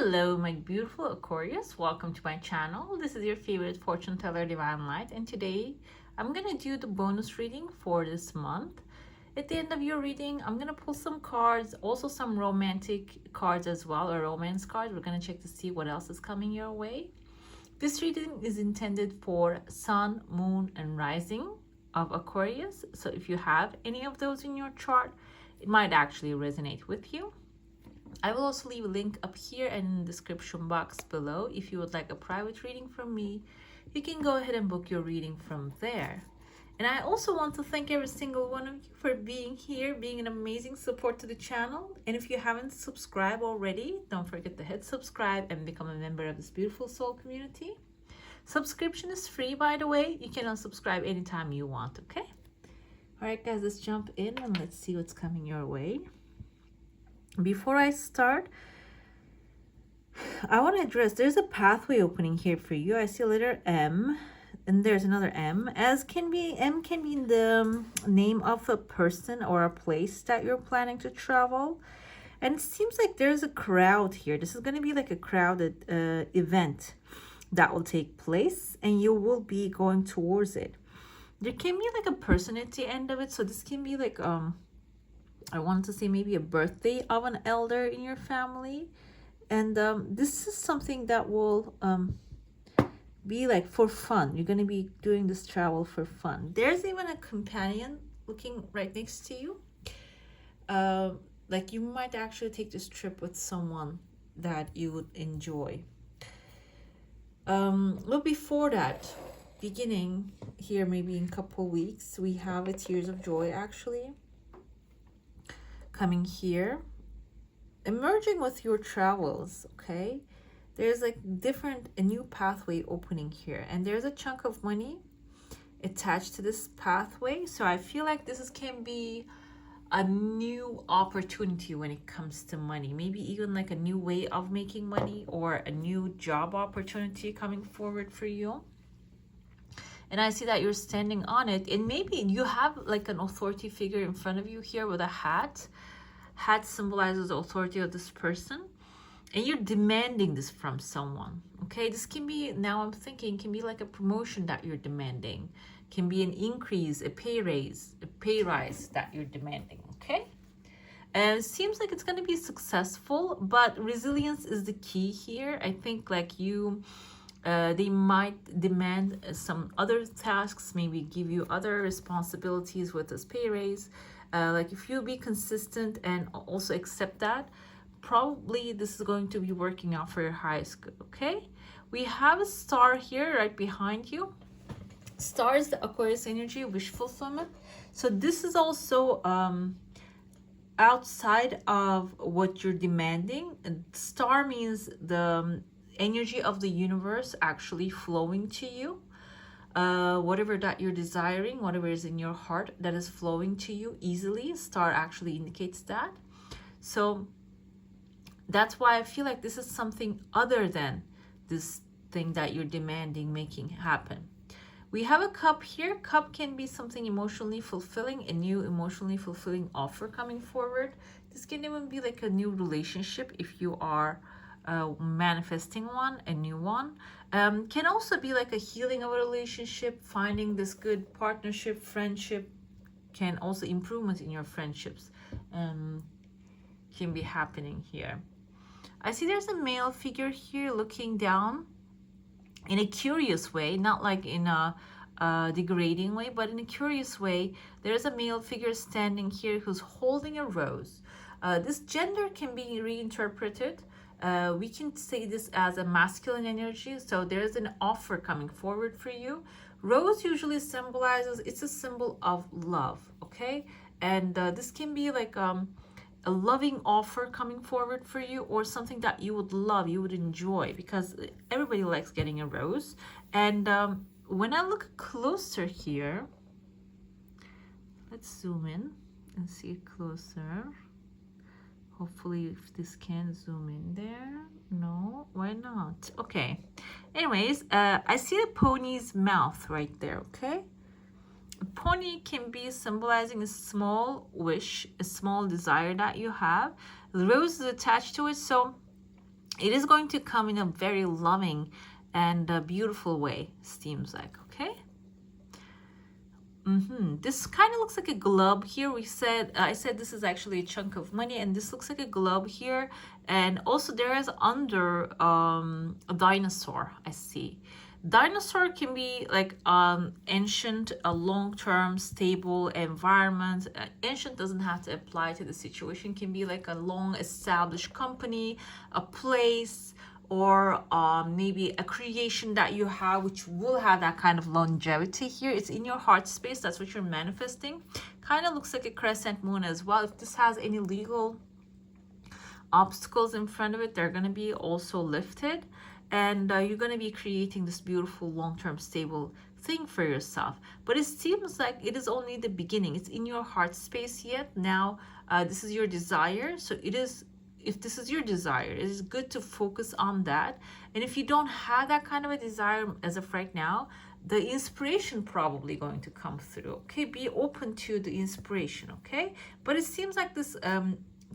Hello, my beautiful Aquarius. Welcome to my channel. This is your favorite fortune teller, Divine Light, and today I'm gonna do the bonus reading for this month. At the end of your reading, I'm gonna pull some cards, also some romantic cards as well, or romance cards. We're gonna check to see what else is coming your way. This reading is intended for Sun, Moon, and Rising of Aquarius. So if you have any of those in your chart, it might actually resonate with you. I will also leave a link up here and in the description box below. If you would like a private reading from me, you can go ahead and book your reading from there. And I also want to thank every single one of you for being here, being an amazing support to the channel. And if you haven't subscribed already, don't forget to hit subscribe and become a member of this beautiful soul community. Subscription is free, by the way. You can unsubscribe anytime you want, okay? All right, guys, let's jump in and let's see what's coming your way. Before I start, I want to address, there's a pathway opening here for you. I see a letter M and there's another M. M can be in the name of a person or a place that you're planning to travel. And it seems like there's a crowd here. This is going to be like a crowded event that will take place and you will be going towards it. There can be like a person at the end of it. So this can be like I want to say maybe a birthday of an elder in your family. And this is something that will be like for fun. You're going to be doing this travel for fun. There's even a companion looking right next to you. Like you might actually take this trip with someone that you would enjoy. Well, before that, beginning here maybe in a couple weeks, we have a Tears of Joy actually coming here, emerging with your travels. Okay, there's like a new pathway opening here, and there's a chunk of money attached to this pathway. So I feel like this can be a new opportunity when it comes to money, maybe even like a new way of making money or a new job opportunity coming forward for you. And I see that you're standing on it, and maybe you have like an authority figure in front of you here with a hat. Hat symbolizes the authority of this person, and you're demanding this from someone. Okay, this can be, now I'm thinking, can be like a promotion that you're demanding, can be an increase, a pay raise, a pay rise that you're demanding. Okay, and it seems like it's going to be successful, but resilience is the key here. I think like you they might demand some other tasks, maybe give you other responsibilities with this pay raise. Like if you be consistent and also accept that, probably this is going to be working out for your highest good. Okay, we have a star here right behind you. Star is the Aquarius energy, wish fulfillment. So this is also outside of what you're demanding. And star means the energy of the universe actually flowing to you. Whatever that you're desiring, whatever is in your heart that is flowing to you easily, star actually indicates that. So that's why I feel like this is something other than this thing that you're demanding making happen. We have a cup here. Cup can be something emotionally fulfilling, a new emotionally fulfilling offer coming forward. This can even be like a new relationship if you are manifesting one, a new one. Can also be like a healing of a relationship, finding this good partnership, friendship, can also improvement in your friendships can be happening here. I see there's a male figure here looking down in a curious way, not like in a degrading way, but in a curious way. There's a male figure standing here who's holding a rose. This gender can be reinterpreted. We can say this as a masculine energy. So there's an offer coming forward for you. Rose usually symbolizes, it's a symbol of love. Okay, and this can be like a loving offer coming forward for you, or something that you would love, you would enjoy, because everybody likes getting a rose. And when I look closer here, let's zoom in and see it closer. Hopefully if this can zoom in there. No, why not? Okay, anyways, I see a pony's mouth right there. Okay, a pony can be symbolizing a small wish, a small desire that you have. The rose is attached to it, so it is going to come in a very loving and beautiful way, seems like. Okay. This kind of looks like a globe here. I said this is actually a chunk of money, and this looks like a globe here. And also there is under a dinosaur, I see. Dinosaur can be like ancient, a long-term stable environment. Ancient doesn't have to apply to the situation. Can be like a long established company, a place, or maybe a creation that you have, which will have that kind of longevity here. It's in your heart space. That's what you're manifesting. Kind of looks like a crescent moon as well. If this has any legal obstacles in front of it, they're going to be also lifted. And you're going to be creating this beautiful long-term stable thing for yourself. But it seems like it is only the beginning. It's in your heart space yet. Now, this is your desire. So it is, if this is your desire, it is good to focus on that. And if you don't have that kind of a desire as of right now, the inspiration probably going to come through. Okay, be open to the inspiration. Okay, but it seems like this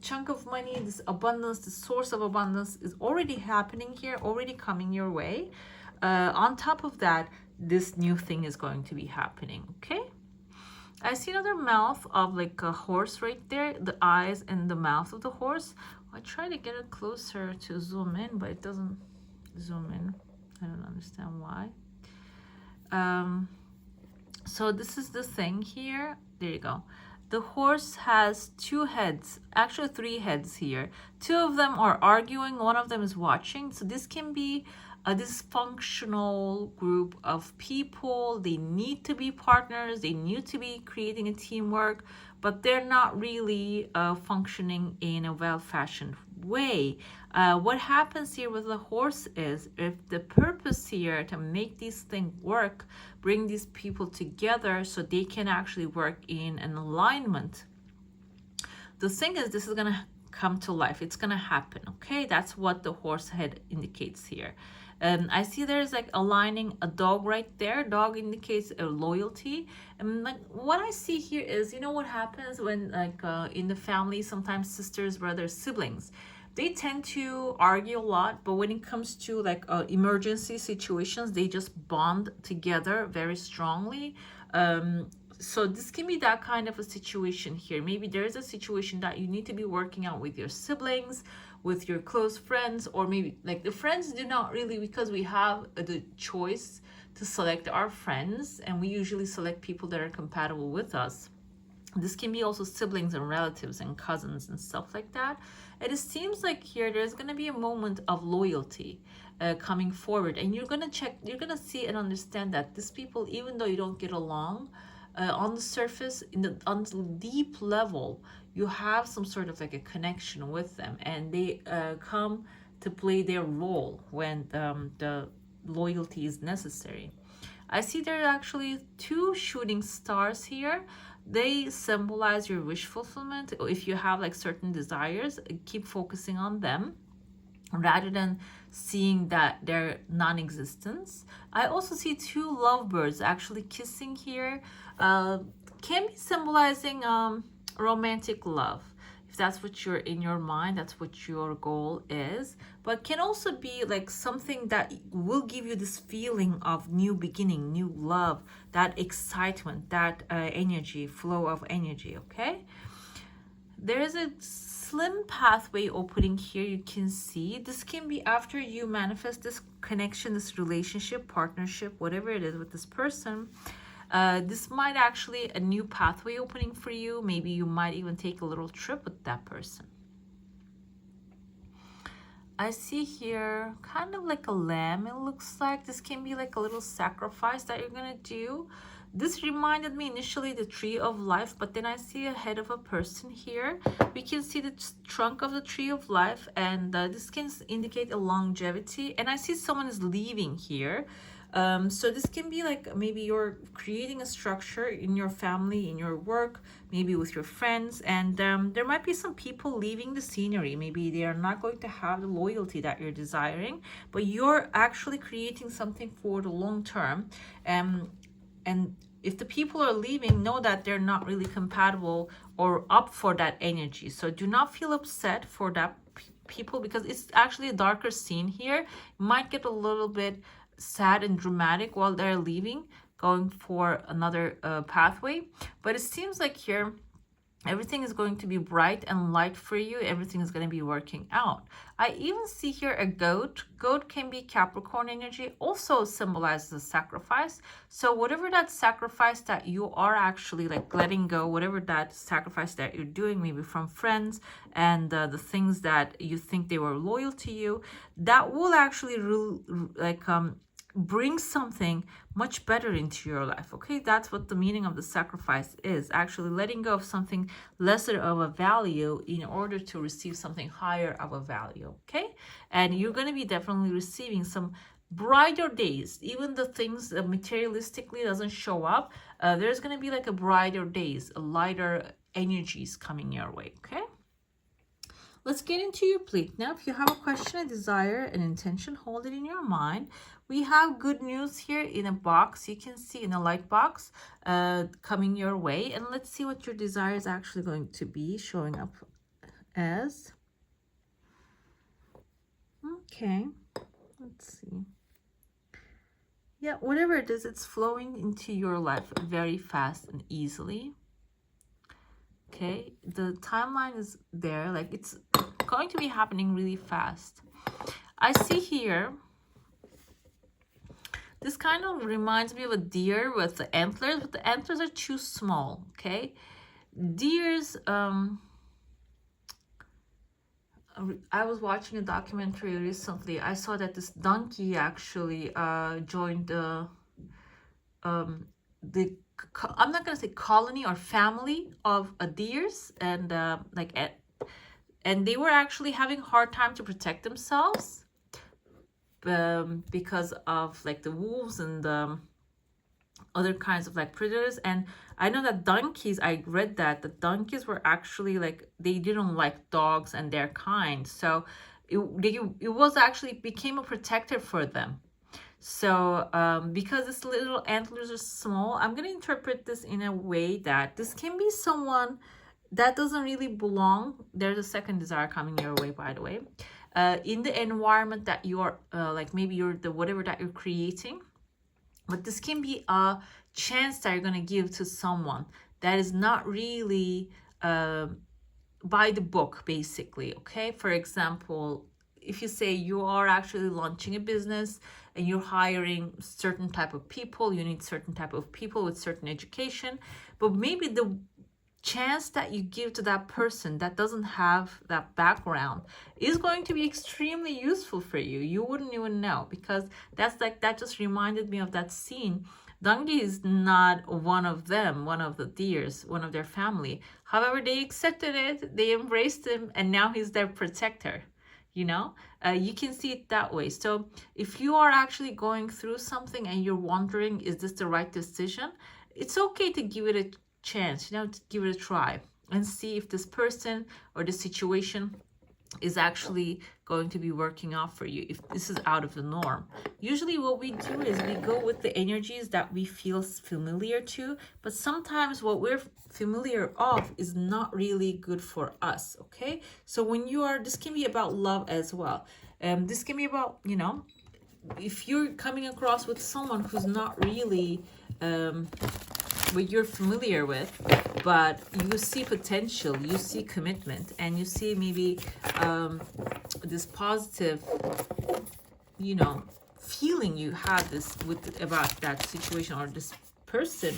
chunk of money, this abundance, the source of abundance is already happening here, already coming your way. On top of that, this new thing is going to be happening. Okay, I see another mouth of like a horse right there, the eyes and the mouth of the horse. I try to get it closer to zoom in, but it doesn't zoom in. I don't understand why. So this is the thing here. There you go. The horse has two heads, actually three heads here. Two of them are arguing, one of them is watching. So this can be a dysfunctional group of people. They need to be partners, they need to be creating a teamwork, but they're not really functioning in a well-fashioned way. What happens here with the horse is, if the purpose here to make these things work, bring these people together so they can actually work in an alignment, the thing is, this is going to come to life. It's going to happen. Okay, that's what the horse head indicates here. I see there's like aligning a dog right there. Dog indicates a loyalty. And like what I see here is, you know what happens when like in the family, sometimes sisters, brothers, siblings, they tend to argue a lot, but when it comes to like emergency situations, they just bond together very strongly. So this can be that kind of a situation here. Maybe there's a situation that you need to be working out with your siblings, with your close friends, or maybe like the friends do not really, because we have the choice to select our friends, and we usually select people that are compatible with us. This can be also siblings and relatives and cousins and stuff like that. And it seems like here there's going to be a moment of loyalty coming forward, and you're going to check, you're going to see and understand that these people, even though you don't get along on the surface, on the deep level, you have some sort of like a connection with them, and they come to play their role when the loyalty is necessary. I see there are actually two shooting stars here. They symbolize your wish fulfillment. If you have like certain desires, keep focusing on them rather than seeing that they're non-existence. I also see two lovebirds actually kissing here. Can be symbolizing romantic love. If that's what you're in your mind, that's what your goal is. But can also be like something that will give you this feeling of new beginning, new love, that excitement, that energy, flow of energy. Okay, there is a slim pathway opening here. You can see this can be after you manifest this connection, this relationship, partnership, whatever it is with this person. This might actually a new pathway opening for you. Maybe you might even take a little trip with that person. I see here kind of like a lamb. It looks like this can be like a little sacrifice that you're gonna do. This reminded me initially the tree of life, but then I see a head of a person here. We can see the trunk of the tree of life, and this can indicate a longevity. And I see someone is leaving here. So this can be like maybe you're creating a structure in your family, in your work, maybe with your friends, and there might be some people leaving the scenery. Maybe they are not going to have the loyalty that you're desiring, but you're actually creating something for the long term. And if the people are leaving, know that they're not really compatible or up for that energy. So do not feel upset for that people, because it's actually a darker scene here. Might get a little bit sad and dramatic while they're leaving, going for another pathway. But it seems like here everything is going to be bright and light for you. Everything is going to be working out. I even see here a goat. Goat can be Capricorn energy, also symbolizes a sacrifice. So whatever that sacrifice that you are actually like letting go, whatever that sacrifice that you're doing, maybe from friends and the things that you think they were loyal to you, that will actually bring something much better into your life. Okay, that's what the meaning of the sacrifice is, actually letting go of something lesser of a value in order to receive something higher of a value. Okay, and you're going to be definitely receiving some brighter days. Even the things that materialistically doesn't show up, there's going to be like a brighter days, a lighter energies coming your way. Okay, let's get into your plate now. If you have a question, a desire, an intention, hold it in your mind. We have good news here in a box. You can see in a light box coming your way. And let's see what your desire is actually going to be showing up as. Okay, let's see. Yeah, whatever it is, it's flowing into your life very fast and easily. Okay, the timeline is there, like it's going to be happening really fast. I see here, this kind of reminds me of a deer with the antlers, but the antlers are too small. Okay, deers, I was watching a documentary recently. I saw that this donkey actually joined the I'm not gonna say colony or family of deers, and and they were actually having a hard time to protect themselves because of like the wolves and the other kinds of like predators. And I know that donkeys, I read that the donkeys were actually like, they didn't like dogs and their kind, so it was actually became a protector for them. So because this little antlers are small, I'm going to interpret this in a way that this can be someone that doesn't really belong. There's a second desire coming your way, by the way, in the environment that you are, like maybe you're the whatever that you're creating. But this can be a chance that you're going to give to someone that is not really by the book, basically. Okay, for example, if you say you are actually launching a business and you're hiring certain type of people, you need certain type of people with certain education, but maybe the chance that you give to that person that doesn't have that background is going to be extremely useful for you. You wouldn't even know, because that's like, that just reminded me of that scene. Donkey is not one of them, one of the deers, one of their family. However, they accepted it, they embraced him, and now he's their protector. You know, you can see it that way. So if you are actually going through something and you're wondering, is this the right decision? It's okay to give it a chance, you know, to give it a try and see if this person or the situation is actually going to be working out for you, if this is out of the norm. Usually what we do is we go with the energies that we feel familiar to, but sometimes what we're familiar of is not really good for us. Okay, so when you are, this can be about love as well. This can be about, you know, if you're coming across with someone who's not really what you're familiar with, but you see potential, you see commitment, and you see maybe this positive, you know, feeling you have this with about that situation or this person,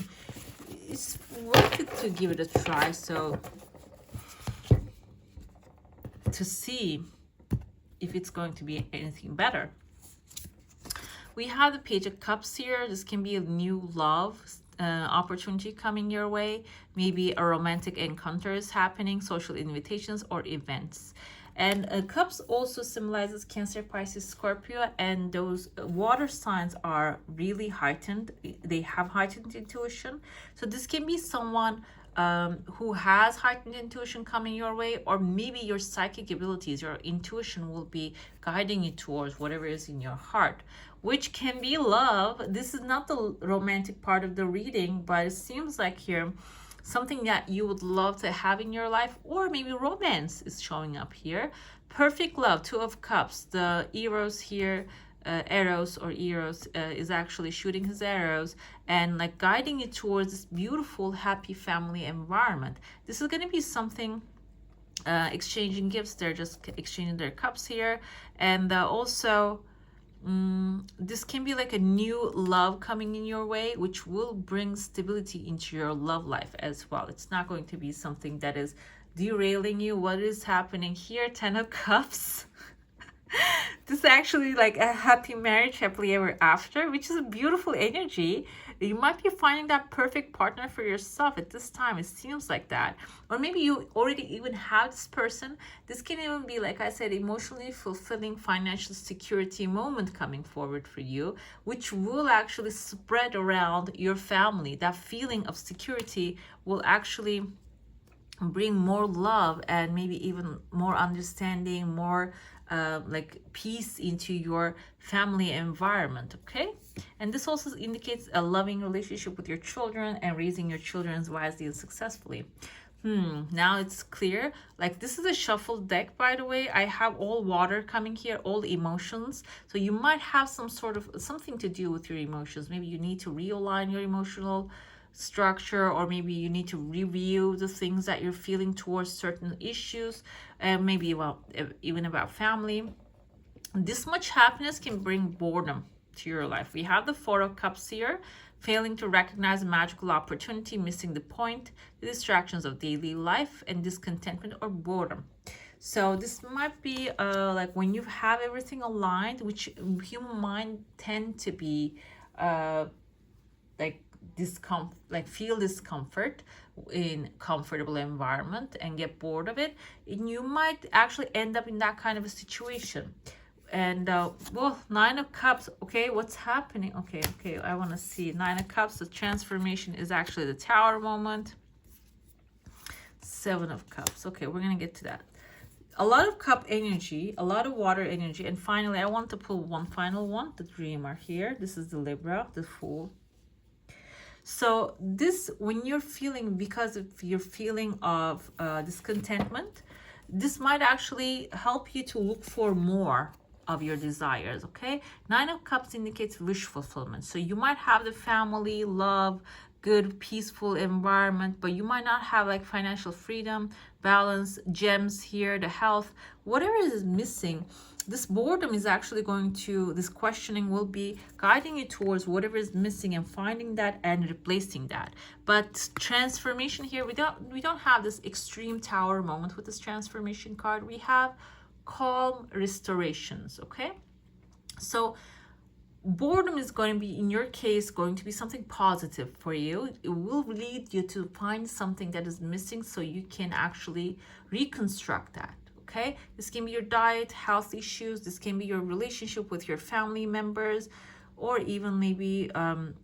it's worth it to give it a try. So to see if it's going to be anything better. We have the Page of Cups here. This can be a new love opportunity coming your way. Maybe a romantic encounter is happening, social invitations or events. And Cups also symbolizes Cancer, Pisces, Scorpio, and those water signs are really heightened. They have heightened intuition. So this can be someone who has heightened intuition coming your way, or maybe your psychic abilities, your intuition will be guiding you towards whatever is in your heart, which can be love. This is not the romantic part of the reading, but it seems like here something that you would love to have in your life, or maybe romance is showing up here. Perfect love, Two of Cups. The Eros here, Eros or Eros is actually shooting his arrows and like guiding you towards this beautiful, happy family environment. This is going to be something exchanging gifts. They're just exchanging their cups here. And also, this can be like a new love coming in your way, which will bring stability into your love life as well. It's not going to be something that is derailing you. What is happening here? 10 of Cups. This is actually like a happy marriage, happily ever after, which is a beautiful energy. You might be finding that perfect partner for yourself at this time. It seems like that. Or maybe you already even have this person. This can even be, like I said, emotionally fulfilling financial security moment coming forward for you, which will actually spread around your family. That feeling of security will actually bring more love and maybe even more understanding, more like peace into your family environment. Okay, and this also indicates a loving relationship with your children and raising your children wisely and successfully. Now it's clear. Like, this is a shuffled deck, by the way. I have all water coming here, all emotions. So you might have some sort of something to do with your emotions. Maybe you need to realign your emotional structure, or maybe you need to review the things that you're feeling towards certain issues, and maybe even about family. This much happiness can bring boredom to your life. We have the Four of Cups here, failing to recognize a magical opportunity, missing the point, the distractions of daily life, and discontentment or boredom. So this might be like when you have everything aligned, which human mind tend to be like feel discomfort in comfortable environment and get bored of it, and you might actually end up in that kind of a situation. And well, Nine of Cups. Okay, what's happening? Okay, I want to see Nine of Cups. The transformation is actually the Tower moment. Seven of Cups. Okay, we're gonna get to that. A lot of cup energy, a lot of water energy, and finally I want to pull one final one, the Dreamer here. This is the Libra, the Fool. So this, when you're feeling, because of your feeling of discontentment, this might actually help you to look for more of your desires. Okay, Nine of Cups indicates wish fulfillment. So you might have the family, love, good peaceful environment, but you might not have like financial freedom, balance, gems here, the health, whatever is missing. This boredom is actually going to, this questioning will be guiding you towards whatever is missing and finding that and replacing that. But transformation here, we don't have this extreme Tower moment with this transformation card. We have calm restorations. Okay, so boredom is going to be, in your case, going to be something positive for you. It will lead you to find something that is missing so you can actually reconstruct that. Okay, this can be your diet, health issues. This can be your relationship with your family members, or even maybe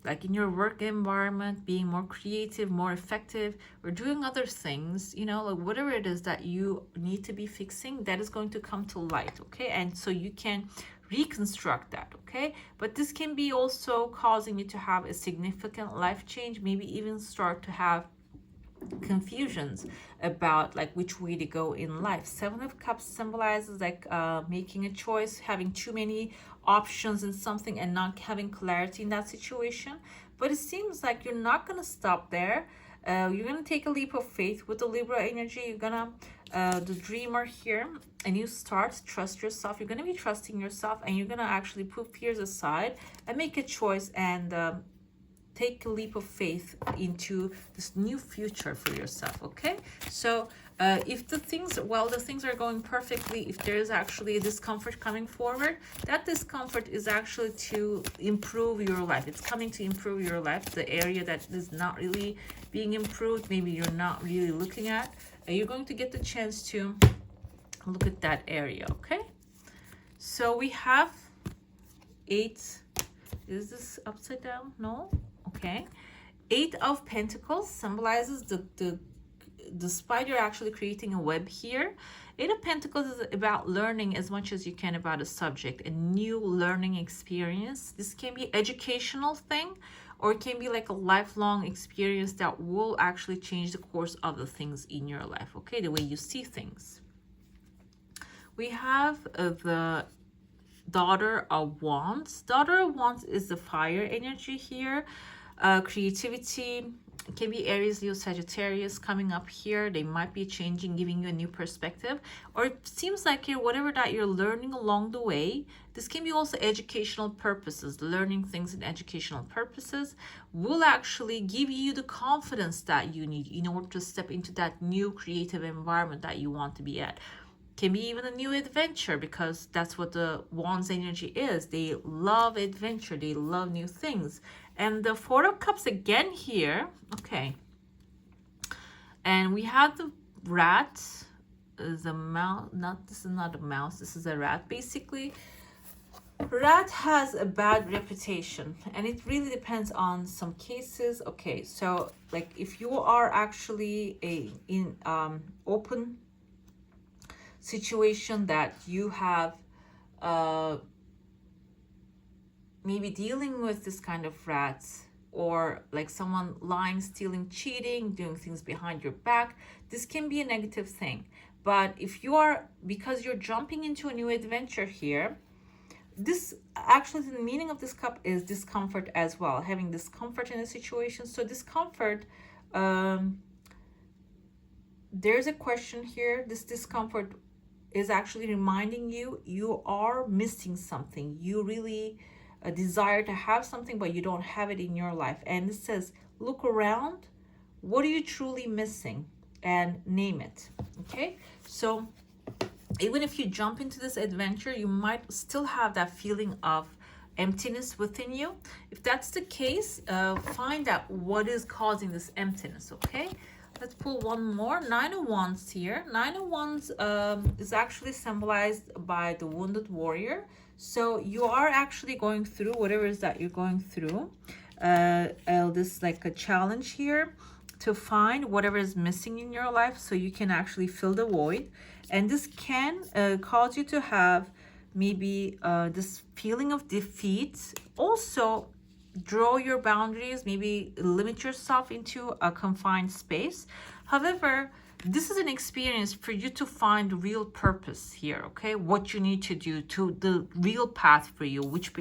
like in your work environment, being more creative, more effective, or doing other things, you know, like whatever it is that you need to be fixing, that is going to come to light. Okay, and so you can reconstruct that. Okay, but this can be also causing you to have a significant life change, maybe even start to have confusions about like which way to go in life. Seven of Cups symbolizes like making a choice, having too many options in something and not having clarity in that situation. But it seems like you're not going to stop there. You're going to take a leap of faith with the Libra energy. You're going to the Dreamer here, and you start to trust yourself. You're going to be trusting yourself, and you're going to actually put fears aside and make a choice and take a leap of faith into this new future for yourself. Okay, so if the things are going perfectly, if there is actually a discomfort coming forward, that discomfort is actually to improve your life. It's coming to improve your life. The area that is not really being improved, maybe you're not really looking at, you're going to get the chance to look at that area. Okay, so we have 8. Is this upside down? No. Okay, 8 of Pentacles symbolizes the spider actually creating a web here. 8 of Pentacles is about learning as much as you can about a subject, a new learning experience. This can be educational thing, or it can be like a lifelong experience that will actually change the course of the things in your life. Okay, the way you see things. We have the Daughter of Wands. Daughter of Wands is the fire energy here. Creativity. It can be Aries, Leo, Sagittarius coming up here. They might be changing, giving you a new perspective. Or it seems like here, whatever that you're learning along the way, this can be also educational purposes. Learning things in educational purposes will actually give you the confidence that you need in order to step into that new creative environment that you want to be at. Can be even a new adventure, because that's what the Wands energy is. They love adventure. They love new things. And the Four of Cups again here. Okay. And we have the rat. The mouse. This is not a mouse. This is a rat. Basically, rat has a bad reputation. And it really depends on some cases. Okay. So, like, if you are actually in open situation that you have maybe dealing with this kind of rats, or like someone lying, stealing, cheating, doing things behind your back, this can be a negative thing. But if you are, because you're jumping into a new adventure here, this actually, the meaning of this cup is discomfort as well, having discomfort in a situation. So discomfort, there's a question here. This discomfort is actually reminding you you are missing something. You really desire to have something, but you don't have it in your life. And it says, look around. What are you truly missing? And name it. Okay. So even if you jump into this adventure, you might still have that feeling of emptiness within you. If that's the case, find out what is causing this emptiness. Okay. Let's pull one more. Nine of Wands here. Nine of Wands is actually symbolized by the wounded warrior. So you are actually going through whatever it is that you're going through. This is like a challenge here to find whatever is missing in your life so you can actually fill the void. And this can cause you to have maybe this feeling of defeat. Also, draw your boundaries, maybe limit yourself into a confined space. However, this is an experience for you to find real purpose here, okay? What you need to do, to the real path for you, which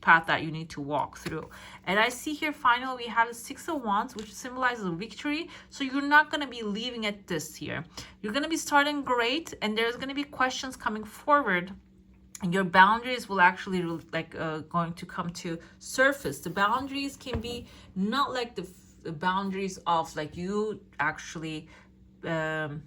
path that you need to walk through. And I see here finally we have the Six of Wands, which symbolizes victory. So you're not going to be leaving at this here. You're going to be starting great, and there's going to be questions coming forward. And your boundaries will actually going to come to surface. The boundaries can be not like the boundaries of like you actually have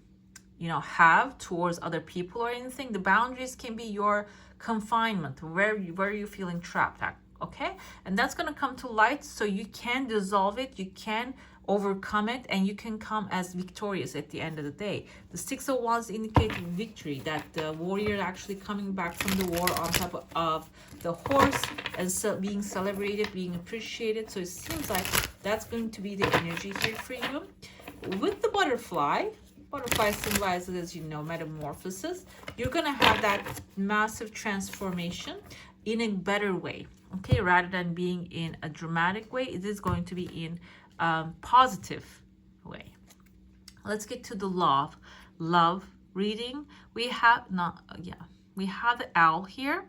towards other people or anything. The boundaries can be your confinement, where you're feeling trapped at. Okay, and that's going to come to light, so you can dissolve it, you can overcome it, and you can come as victorious at the end of the day. The Six of Wands indicate victory, that the warrior actually coming back from the war on top of the horse and so being celebrated, being appreciated. So it seems like that's going to be the energy here for you. With the butterfly symbolizes, as you know, metamorphosis. You're going to have that massive transformation in a better way. Okay, rather than being in a dramatic way, it is going to be in positive way. Let's get to the love reading. We have we have the owl here.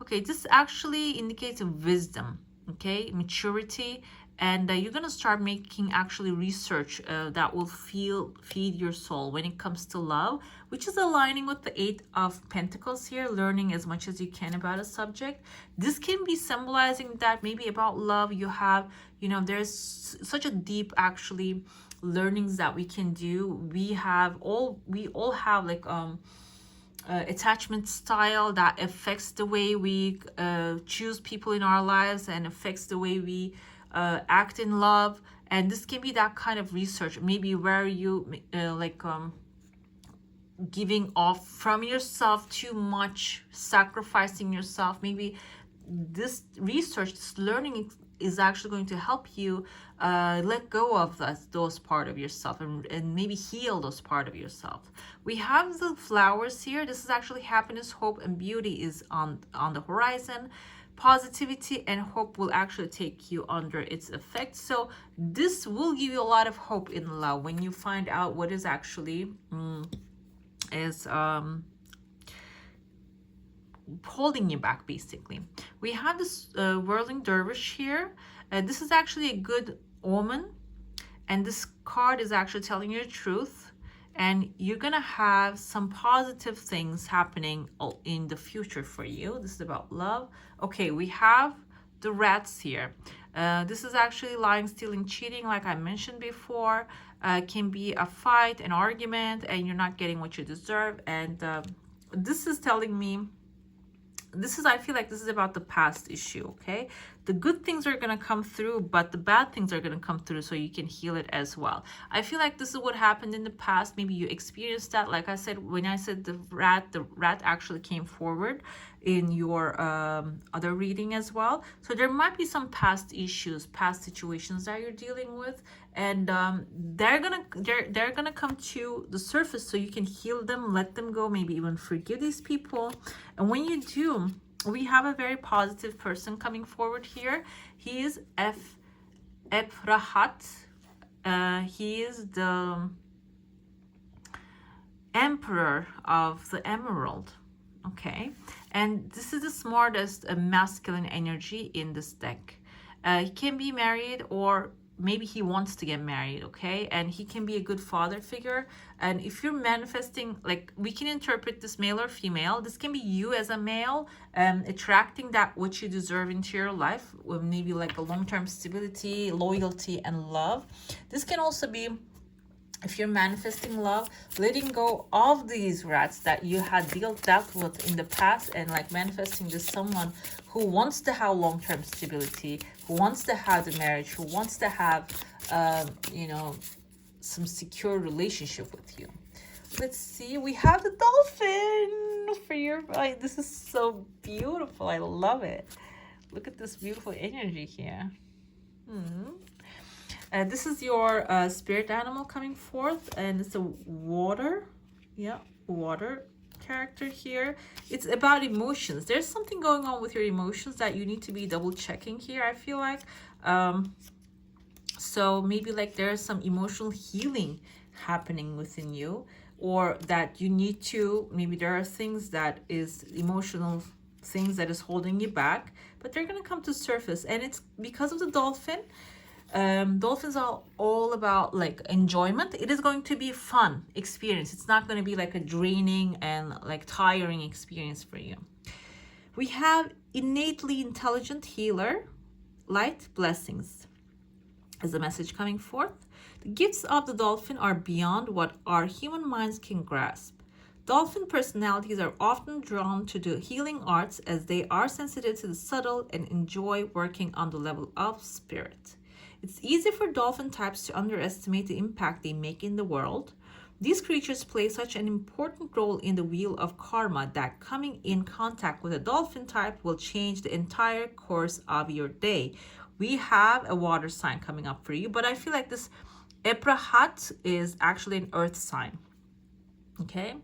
Okay, this actually indicates wisdom, okay, maturity, and you're gonna start making actually research that will feed your soul when it comes to love, which is aligning with the Eight of Pentacles here, learning as much as you can about a subject. This can be symbolizing that maybe about love you have, there's such a deep actually learnings that we can do. We all have like attachment style that affects the way we choose people in our lives and affects the way we act in love. And this can be that kind of research, maybe where you giving off from yourself too much, sacrificing yourself. Maybe this research, this learning is actually going to help you let go of those part of yourself and maybe heal those part of yourself. We have the flowers here. This is actually happiness, hope, and beauty is on the horizon. Positivity and hope will actually take you under its effect. So this will give you a lot of hope in love when you find out what is actually holding you back, basically. We have this whirling dervish here. This is actually a good omen, and this card is actually telling you the truth, and you're gonna have some positive things happening in the future for you. This is about love. Okay, we have the rats here. This is actually lying, stealing, cheating, like I mentioned before. Can be a fight, an argument, and you're not getting what you deserve. And this is telling me, I feel like this is about the past issue, okay? The good things are going to come through, but the bad things are going to come through so you can heal it as well. I feel like this is what happened in the past. Maybe you experienced that. Like I said, when I said the rat actually came forward in your other reading as well. So there might be some past issues, past situations that you're dealing with, and they're gonna come to the surface so you can heal them, let them go, maybe even forgive these people. And when you do, we have a very positive person coming forward here. He is Efrahat. He is the emperor of the emerald. Okay, and this is the smartest masculine energy in this deck. He can be married, or maybe he wants to get married, okay? And he can be a good father figure. And if you're manifesting, like, we can interpret this male or female. This can be you as a male, attracting that what you deserve into your life, with maybe like a long-term stability, loyalty, and love. This can also be, if you're manifesting love, letting go of these rats that you had dealt with in the past, and like manifesting just someone who wants to have long-term stability, who wants to have the marriage, who wants to have, you know, some secure relationship with you. Let's see, we have the dolphin for your, this is so beautiful. I love it. Look at this beautiful energy here. This is your spirit animal coming forth, and it's a water, water character here. It's about emotions. There's something going on with your emotions that you need to be double checking here, I feel like. So maybe like there's some emotional healing happening within you, or that you need to, maybe there are things that is emotional things that is holding you back, but they're going to come to surface. And it's because of the dolphin. Dolphins are all about like enjoyment. It is going to be a fun experience. It's not going to be like a draining and like tiring experience for you. We have innately intelligent healer, light blessings as a message coming forth. The gifts of the dolphin are beyond what our human minds can grasp. Dolphin personalities are often drawn to the healing arts as they are sensitive to the subtle and enjoy working on the level of spirit. It's easy for dolphin types to underestimate the impact they make in the world. These creatures play such an important role in the wheel of karma that coming in contact with a dolphin type will change the entire course of your day. We have a water sign coming up for you, but I feel like this Eprahat is actually an earth sign, okay?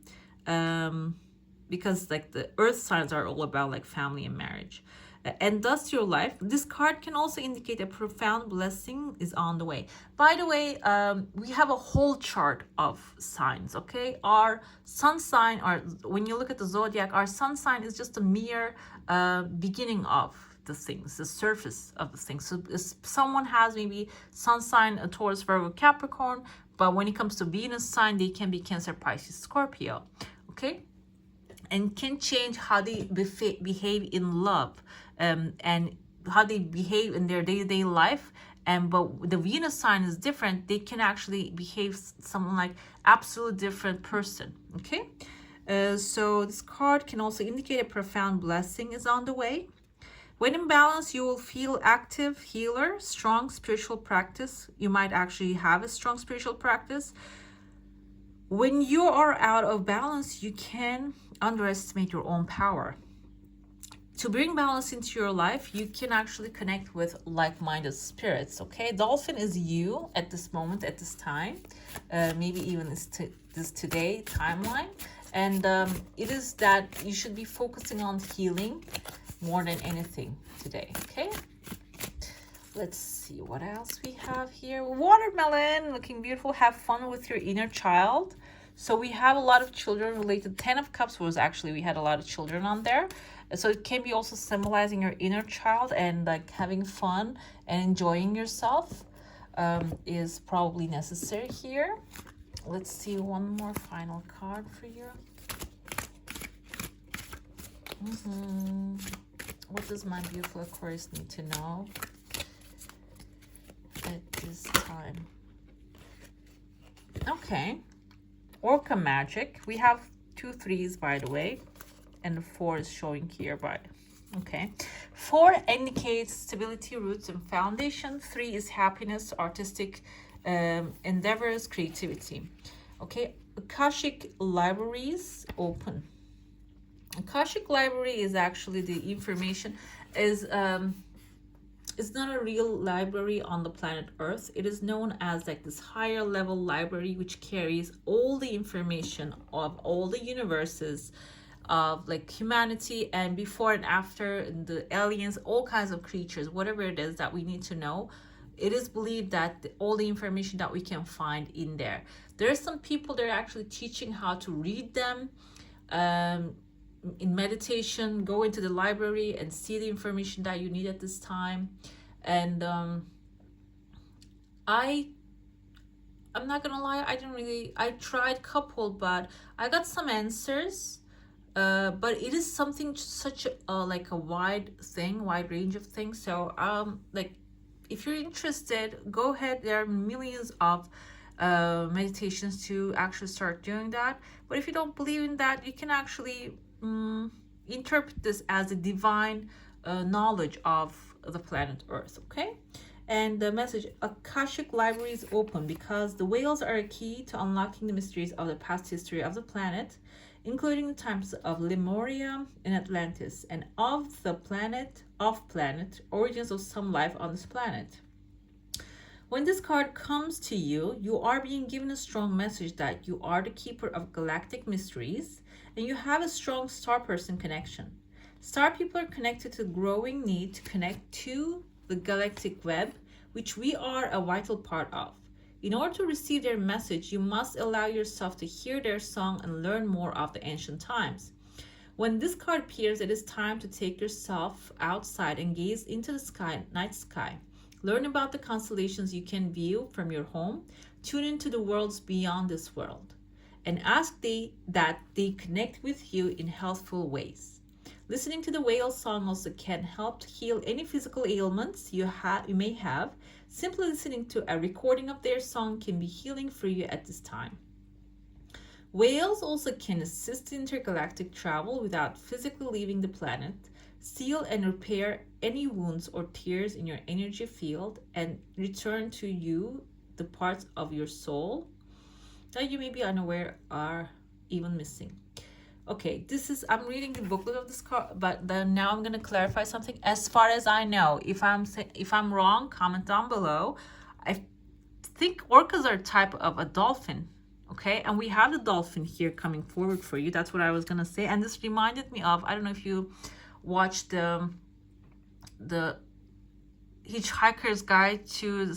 Because like the earth signs are all about like family and marriage. And thus your life. This card can also indicate a profound blessing is on the way. By the way, we have a whole chart of signs, okay? Our sun sign, when you look at the zodiac, our sun sign is just a mere beginning of the things, the surface of the things. So if someone has maybe sun sign, a Taurus, Virgo, Capricorn, but when it comes to Venus sign, they can be Cancer, Pisces, Scorpio, okay? And can change how they behave in love, and how they behave in their day-to-day life. But the Venus sign is different. They can actually behave someone like absolute different person, okay? So this card can also indicate a profound blessing is on the way. When in balance, you will feel active healer, strong spiritual practice. You might actually have a strong spiritual practice. When you are out of balance, you can underestimate your own power. To bring balance into your life, you can actually connect with like-minded spirits, okay? Dolphin is you at this moment, at this time, maybe even this today timeline. And it is that you should be focusing on healing more than anything today, okay? Let's see what else we have here. Watermelon, looking beautiful. Have fun with your inner child. So we have a lot of children related. 10 of Cups was actually, we had a lot of children on there. So it can be also symbolizing your inner child, and like having fun and enjoying yourself is probably necessary here. Let's see one more final card for you. What does my beautiful Aquarius need to know at this time? Okay. Orca magic. We have 2 3s, by the way, and the 4 is showing here. Okay. 4 indicates stability, roots, and foundation. 3 is happiness, artistic endeavors, creativity. Okay. Akashic libraries open. Akashic library is actually the information is it's not a real library on the planet Earth. It is known as like this higher level library which carries all the information of all the universes, of like humanity and before and after, the aliens, all kinds of creatures, whatever it is that we need to know. It is believed that all the information that we can find in there. There are some people that are actually teaching how to read them. In meditation, go into the library and see the information that you need at this time. And I'm not gonna lie, I tried couple, but I got some answers, but it is something such like a wide range of things. So like if you're interested, go ahead. There are millions of meditations to actually start doing that. But if you don't believe in that, you can actually interpret this as a divine knowledge of the planet Earth. Okay. And the message: Akashic library is open because the whales are a key to unlocking the mysteries of the past history of the planet, including the times of Lemuria and Atlantis, and of the planet origins of some life on this planet. When this card comes to you, you are being given a strong message that you are the keeper of galactic mysteries and you have a strong star person connection. Star people are connected to the growing need to connect to the galactic web, which we are a vital part of. In order to receive their message, you must allow yourself to hear their song and learn more of the ancient times. When this card appears, it is time to take yourself outside and gaze into the night sky. Learn about the constellations you can view from your home. Tune into the worlds beyond this world. And ask that they connect with you in healthful ways. Listening to the whale song also can help to heal any physical ailments you may have. Simply listening to a recording of their song can be healing for you at this time. Whales also can assist in intergalactic travel without physically leaving the planet, seal and repair any wounds or tears in your energy field, and return to you the parts of your soul that you may be unaware are even missing. Okay, I'm reading the booklet of this card, but then now I'm going to clarify something. As far as I know, if I'm wrong, comment down below. I think orcas are a type of a dolphin. Okay, and we have the dolphin here coming forward for you. That's what I was going to say. And this reminded me of, I don't know if you watched the Hitchhiker's Guide to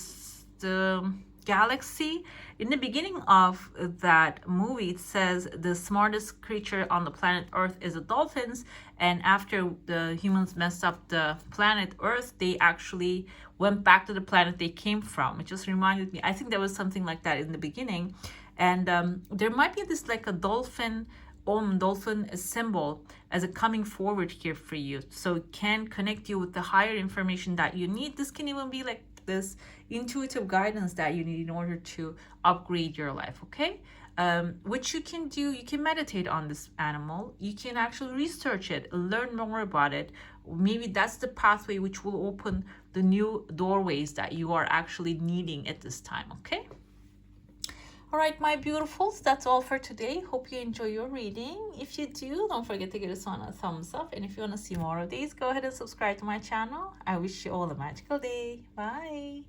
the Galaxy. In the beginning of that movie, it says the smartest creature on the planet Earth is the dolphins, and after the humans messed up the planet Earth, they actually went back to the planet they came from. It just reminded me, I think there was something like that in the beginning. And there might be this like a dolphin symbol as a coming forward here for you, so it can connect you with the higher information that you need. This can even be like this intuitive guidance that you need in order to upgrade your life. Okay, which you can do. You can meditate on this animal. You can actually research it, learn more about it. Maybe that's the pathway which will open the new doorways that you are actually needing at this time. Okay. All right, my beautifuls, that's all for today. Hope you enjoy your reading. If you do, don't forget to give this one a thumbs up. And if you want to see more of these, go ahead and subscribe to my channel. I wish you all a magical day. Bye.